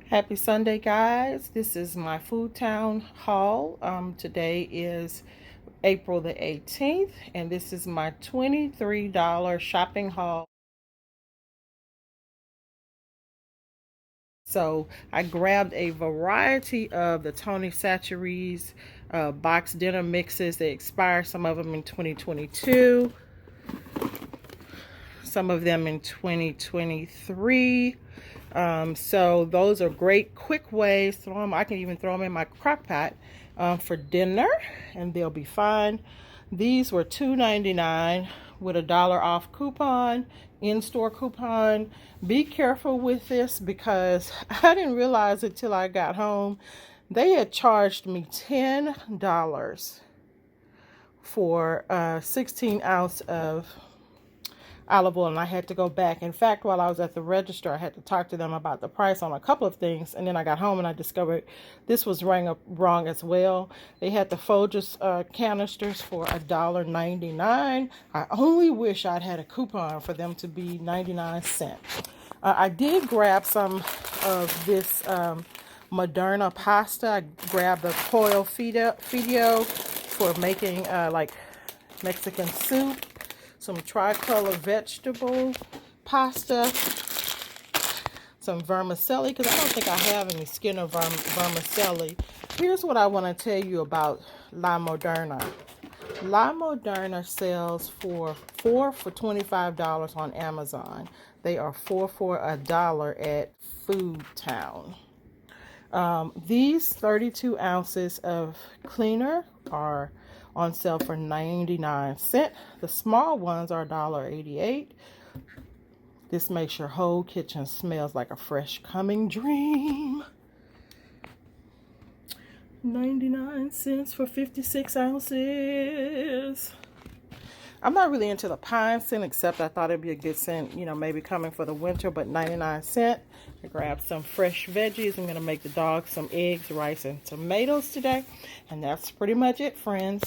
Happy Sunday, guys. This is my Foodtown haul. Today is April the 18th, and this is my $23 shopping haul. So I grabbed a variety of the Tony Chachere's box dinner mixes. They expired, some of them in 2022, some of them in 2023. So those are great quick ways. I can even throw them in my crock pot for dinner, and they'll be fine. These were $2.99 with a dollar off coupon, in-store coupon. Be careful with this because I didn't realize it till I got home. They had charged me $10 for 16 ounce of olive oil, and I had to go back. In fact, while I was at the register, I had to talk to them about the price on a couple of things, and then I got home and I discovered this was wrong as well. They had the Folgers canisters for $1.99. I only wish I'd had a coupon for them to be 99¢. I did grab some of this Moderna pasta. I grabbed the Coil Fidio for making like Mexican soup. Some tricolor vegetable pasta, some vermicelli, because I don't think I have any Skinner vermicelli. Here's what I want to tell you about La Moderna. La Moderna sells for $4 for $25 on Amazon. They are 4 for $1 at Foodtown. These 32 ounces of cleaner are on sale for 99¢. The small ones are $1.88. This makes your whole kitchen smells like a fresh coming dream. 99¢ for 56 ounces. I'm not really into the pine scent, except I thought it'd be a good scent, maybe coming for the winter, but 99¢. I grabbed some fresh veggies. I'm going to make the dog some eggs, rice, and tomatoes today. And that's pretty much it, friends.